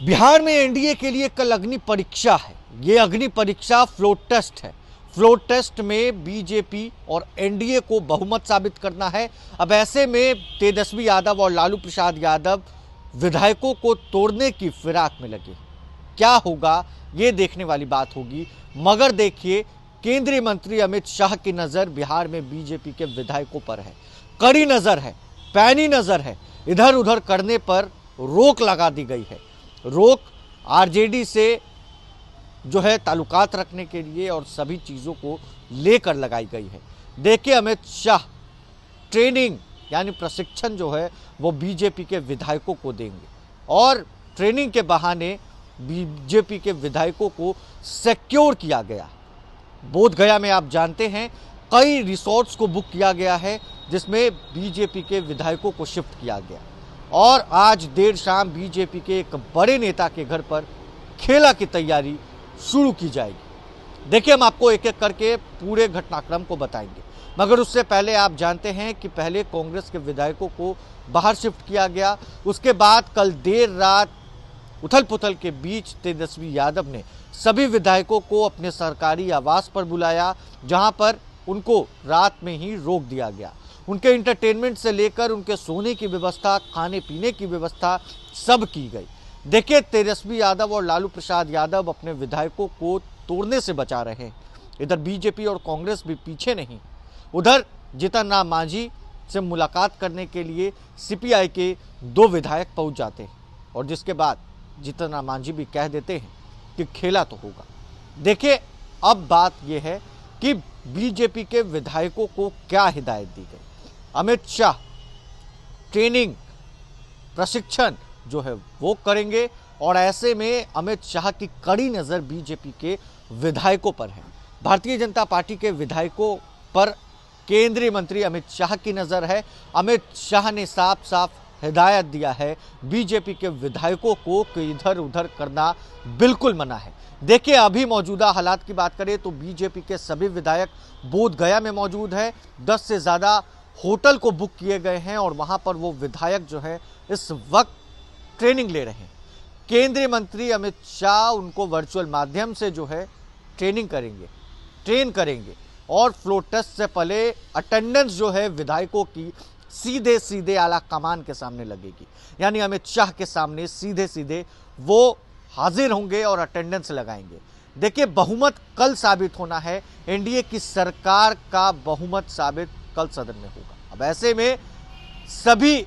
बिहार में एनडीए के लिए कल अग्नि परीक्षा है। ये अग्नि परीक्षा फ्लोर टेस्ट है। फ्लोर टेस्ट में बीजेपी और एनडीए को बहुमत साबित करना है। अब ऐसे में तेजस्वी यादव और लालू प्रसाद यादव विधायकों को तोड़ने की फिराक में लगे। क्या होगा ये देखने वाली बात होगी। मगर देखिए, केंद्रीय मंत्री अमित शाह की नजर बिहार में बीजेपी के विधायकों पर है। कड़ी नजर है, पैनी नजर है। इधर उधर करने पर रोक लगा दी गई है। रोक आरजेडी से जो है ताल्लुकात रखने के लिए और सभी चीज़ों को लेकर लगाई गई है। देखिए, अमित शाह ट्रेनिंग यानी प्रशिक्षण जो है वो बीजेपी के विधायकों को देंगे और ट्रेनिंग के बहाने बीजेपी के विधायकों को सिक्योर किया गया। बोधगया में आप जानते हैं कई रिसोर्ट्स को बुक किया गया है जिसमें बीजेपी के विधायकों को शिफ्ट किया गया और आज देर शाम बीजेपी के एक बड़े नेता के घर पर खेला की तैयारी शुरू की जाएगी। देखिए, हम आपको एक एक करके पूरे घटनाक्रम को बताएंगे, मगर उससे पहले आप जानते हैं कि पहले कांग्रेस के विधायकों को बाहर शिफ्ट किया गया। उसके बाद कल देर रात उथल पुथल के बीच तेजस्वी यादव ने सभी विधायकों को अपने सरकारी आवास पर बुलाया, जहां पर उनको रात में ही रोक दिया गया। उनके एंटरटेनमेंट से लेकर उनके सोने की व्यवस्था, खाने पीने की व्यवस्था सब की गई। देखिए, तेजस्वी यादव और लालू प्रसाद यादव अपने विधायकों को तोड़ने से बचा रहे हैं। इधर बीजेपी और कांग्रेस भी पीछे नहीं। उधर जीतन राम मांझी से मुलाकात करने के लिए सीपीआई के 2 विधायक पहुंच जाते हैं और जिसके बाद जीतन राम मांझी भी कह देते हैं कि खेला तो होगा। देखिए, अब बात यह है कि बीजेपी के विधायकों को क्या हिदायत दी गई। अमित शाह ट्रेनिंग प्रशिक्षण जो है वो करेंगे और ऐसे में अमित शाह की कड़ी नज़र बीजेपी के विधायकों पर है। भारतीय जनता पार्टी के विधायकों पर केंद्रीय मंत्री अमित शाह की नज़र है। अमित शाह ने साफ साफ हिदायत दिया है बीजेपी के विधायकों को कि इधर उधर करना बिल्कुल मना है। देखिए, अभी मौजूदा हालात की बात करें तो बीजेपी के सभी विधायक बोधगया में मौजूद है। 10 से ज़्यादा होटल को बुक किए गए हैं और वहां पर वो विधायक जो है इस वक्त ट्रेनिंग ले रहे हैं। केंद्रीय मंत्री अमित शाह उनको वर्चुअल माध्यम से जो है ट्रेन करेंगे और फ्लोर टेस्ट से पहले अटेंडेंस जो है विधायकों की सीधे सीधे आला कमान के सामने लगेगी। यानी अमित शाह के सामने सीधे सीधे वो हाजिर होंगे और अटेंडेंस लगाएंगे। देखिए, बहुमत कल साबित होना है। एनडीए की सरकार का बहुमत साबित कल सदन में होगा। अब ऐसे में सभी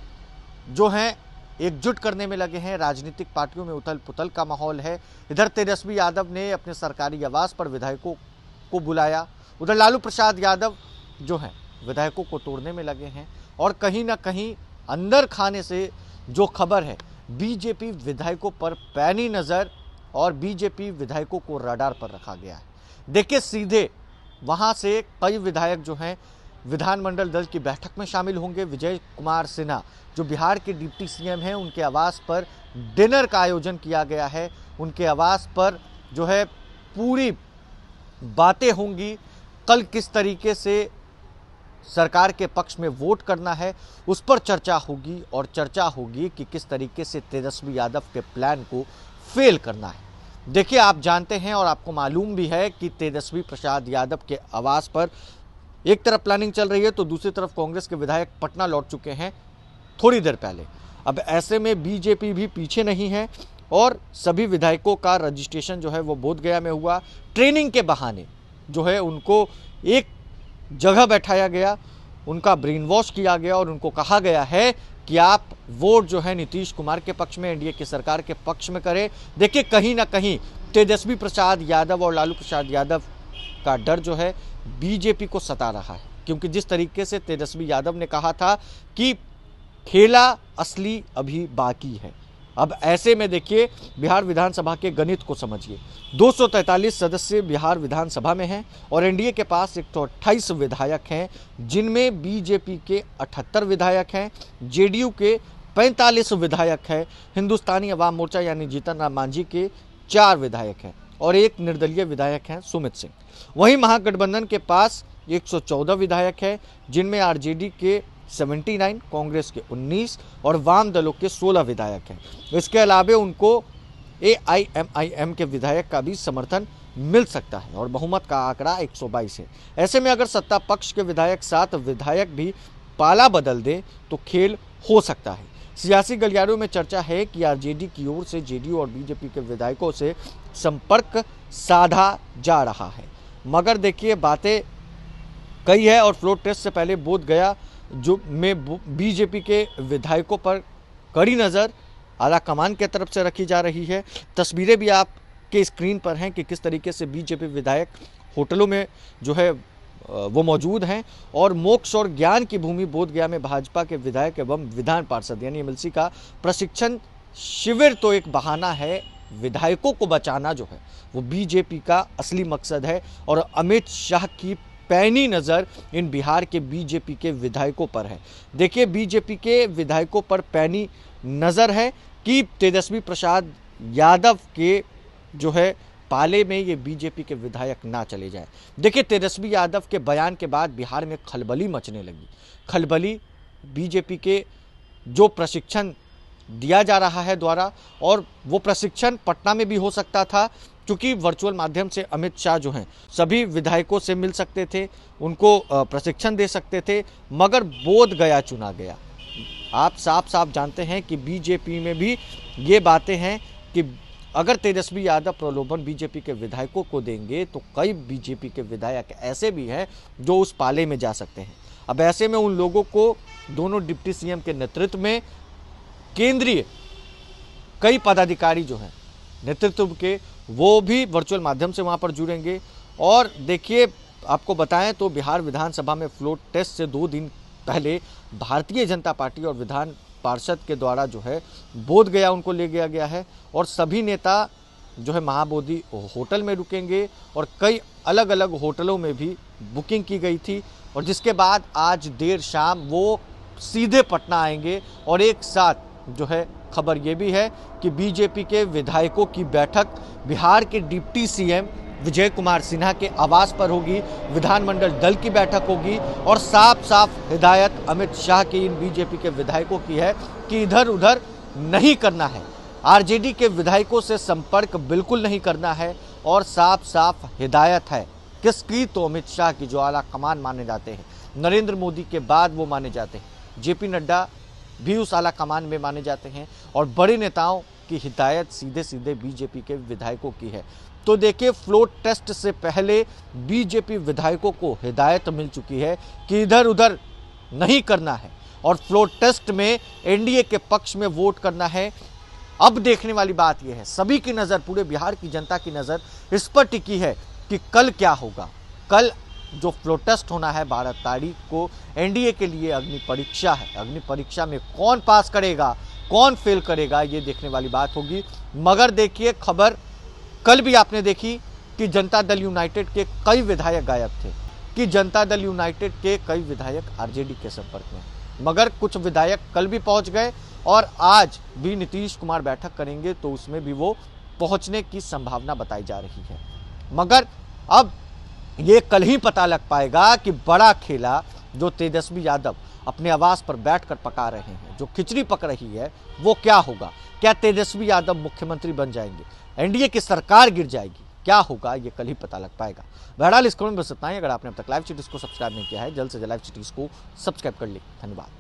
जो हैं एकजुट करने में लगे हैं। राजनीतिक पार्टियों में उथल पुथल का माहौल है। इधर तेजस्वी यादव ने अपने सरकारी आवास पर विधायकों को बुलाया। उधर लालू प्रसाद यादव जो हैं विधायकों को तोड़ने में लगे हैं और कहीं ना कहीं अंदर खाने से जो खबर है बीजेपी विधायकों पर पैनी नज़र और बीजेपी विधायकों को रडार पर रखा गया है। देखिए, सीधे वहां से कई विधायक जो हैं विधानमंडल दल की बैठक में शामिल होंगे। विजय कुमार सिन्हा जो बिहार के डिप्टी सीएम हैं, उनके आवास पर डिनर का आयोजन किया गया है। उनके आवास पर जो है पूरी बातें होंगी। कल किस तरीके से सरकार के पक्ष में वोट करना है उस पर चर्चा होगी और चर्चा होगी कि किस तरीके से तेजस्वी यादव के प्लान को फेल करना है। देखिए, आप जानते हैं और आपको मालूम भी है कि तेजस्वी प्रसाद यादव के आवास पर एक तरफ प्लानिंग चल रही है तो दूसरी तरफ कांग्रेस के विधायक पटना लौट चुके हैं थोड़ी देर पहले। अब ऐसे में बीजेपी भी पीछे नहीं है और सभी विधायकों का रजिस्ट्रेशन जो है वो बोधगया में हुआ। ट्रेनिंग के बहाने जो है उनको एक जगह बैठाया गया, उनका ब्रेन वॉश किया गया और उनको कहा गया है कि आप वोट जो है नीतीश कुमार के पक्ष में, एनडीए की सरकार के पक्ष में करें। देखिए, कहीं ना कहीं तेजस्वी प्रसाद यादव और लालू प्रसाद यादव का डर जो है बीजेपी को सता रहा है, क्योंकि जिस तरीके से तेजस्वी यादव ने कहा था कि खेला असली अभी बाकी है। अब ऐसे में देखिए, बिहार विधानसभा के गणित को समझिए। 243 सदस्य बिहार विधानसभा में हैं और एनडीए के पास 128 विधायक हैं, जिनमें बीजेपी के 78 विधायक हैं, जेडीयू के 45 विधायक हैं, हिंदुस्तानी अवाम मोर्चा यानी जीतन राम मांझी के 4 विधायक हैं और एक निर्दलीय विधायक हैं सुमित सिंह। वहीं महागठबंधन के पास 114 विधायक हैं, जिनमें आरजेडी के 79, कांग्रेस के 19 और वाम दलों के 16 विधायक हैं। इसके अलावा उनको AIMIM के विधायक का भी समर्थन मिल सकता है और बहुमत का आंकड़ा 122 है। ऐसे में अगर सत्ता पक्ष के विधायक 7 विधायक भी पाला बदल दे तो खेल हो सकता है। सियासी गलियारों में चर्चा है कि आरजेडी की ओर से जेडीयू और बीजेपी के विधायकों से संपर्क साधा जा रहा है। मगर देखिए बातें कई है और फ्लोर टेस्ट से पहले बोध गया में बीजेपी के विधायकों पर कड़ी नज़र आला कमान की तरफ से रखी जा रही है। तस्वीरें भी आपके स्क्रीन पर हैं कि किस तरीके से बीजेपी विधायक होटलों में जो है वो मौजूद हैं और मोक्ष और ज्ञान की भूमि बोधगया में भाजपा के विधायक एवं विधान पार्षद यानी एमएलसी का प्रशिक्षण शिविर तो एक बहाना है, विधायकों को बचाना जो है वो बीजेपी का असली मकसद है। और अमित शाह की पैनी नज़र इन बिहार के बीजेपी के विधायकों पर है। देखिए बीजेपी के विधायकों पर पैनी नज़र है कि तेजस्वी प्रसाद यादव के जो है पाले में ये बीजेपी के विधायक ना चले जाए। देखिए तेजस्वी यादव के बयान के बाद बिहार में खलबली मचने लगी। खलबली बीजेपी के जो प्रशिक्षण दिया जा रहा है द्वारा, और वो प्रशिक्षण पटना में भी हो सकता था क्योंकि वर्चुअल माध्यम से अमित शाह जो हैं सभी विधायकों से मिल सकते थे, उनको प्रशिक्षण दे सकते थे, मगर बोधगया चुना गया। आप साफ साफ जानते हैं कि बीजेपी में भी ये बातें हैं कि अगर तेजस्वी यादव प्रलोभन बीजेपी के विधायकों को देंगे तो कई बीजेपी के विधायक ऐसे भी हैं जो उस पाले में जा सकते हैं। अब ऐसे में उन लोगों को दोनों डिप्टी सीएम के नेतृत्व में केंद्रीय कई पदाधिकारी जो हैं नेतृत्व के वो भी वर्चुअल माध्यम से वहां पर जुड़ेंगे। और देखिए आपको बताएं तो बिहार विधानसभा में फ्लोर टेस्ट से 2 दिन पहले भारतीय जनता पार्टी और विधान पार्षद के द्वारा जो है बोधगया उनको ले गया गया है और सभी नेता जो है महाबोधि होटल में रुकेंगे और कई अलग अलग होटलों में भी बुकिंग की गई थी। और जिसके बाद आज देर शाम वो सीधे पटना आएंगे और एक साथ जो है खबर ये भी है कि बीजेपी के विधायकों की बैठक बिहार के डिप्टी सीएम विजय कुमार सिन्हा के आवास पर होगी, विधानमंडल दल की बैठक होगी और साफ साफ हिदायत अमित शाह की इन बीजेपी के विधायकों की है कि इधर उधर नहीं करना है, आरजेडी के विधायकों से संपर्क बिल्कुल नहीं करना है। और साफ साफ हिदायत है किसकी, तो अमित शाह की जो आला कमान माने जाते हैं, नरेंद्र मोदी के बाद वो माने जाते हैं, जेपी नड्डा भी उस आला कमान में माने जाते हैं और बड़े नेताओं की हिदायत सीधे सीधे बीजेपी के विधायकों की है। तो देखिए फ्लोर टेस्ट से पहले बीजेपी विधायकों को हिदायत मिल चुकी है कि इधर उधर नहीं करना है और फ्लोर टेस्ट में एनडीए के पक्ष में वोट करना है। अब देखने वाली बात यह है, सभी की नज़र, पूरे बिहार की जनता की नज़र इस पर टिकी है कि कल क्या होगा। कल जो फ्लोर टेस्ट होना है 12 तारीख को एनडीए के लिए अग्नि परीक्षा है। अग्नि परीक्षा में कौन पास करेगा कौन फेल करेगा ये देखने वाली बात होगी। मगर देखिए खबर कल भी आपने देखी कि जनता दल यूनाइटेड के कई विधायक गायब थे, कि जनता दल यूनाइटेड के कई विधायक आरजेडी के संपर्क में, मगर कुछ विधायक कल भी पहुंच गए और आज भी नीतीश कुमार बैठक करेंगे तो उसमें भी वो पहुंचने की संभावना बताई जा रही है। मगर अब ये कल ही पता लग पाएगा कि बड़ा खेला जो तेजस्वी यादव अपने आवास पर बैठकर पका रहे हैं, जो खिचड़ी पक रही है, वो क्या होगा। क्या तेजस्वी यादव मुख्यमंत्री बन जाएंगे, एनडीए की सरकार गिर जाएगी, क्या होगा ये कल ही पता लग पाएगा। बहरहाल इस खबर में बस इतना ही। अगर आपने अब तक लाइव सिटीज को सब्सक्राइब नहीं किया है, जल्द से जल्द लाइव सिटीज को सब्सक्राइब कर ले। धन्यवाद।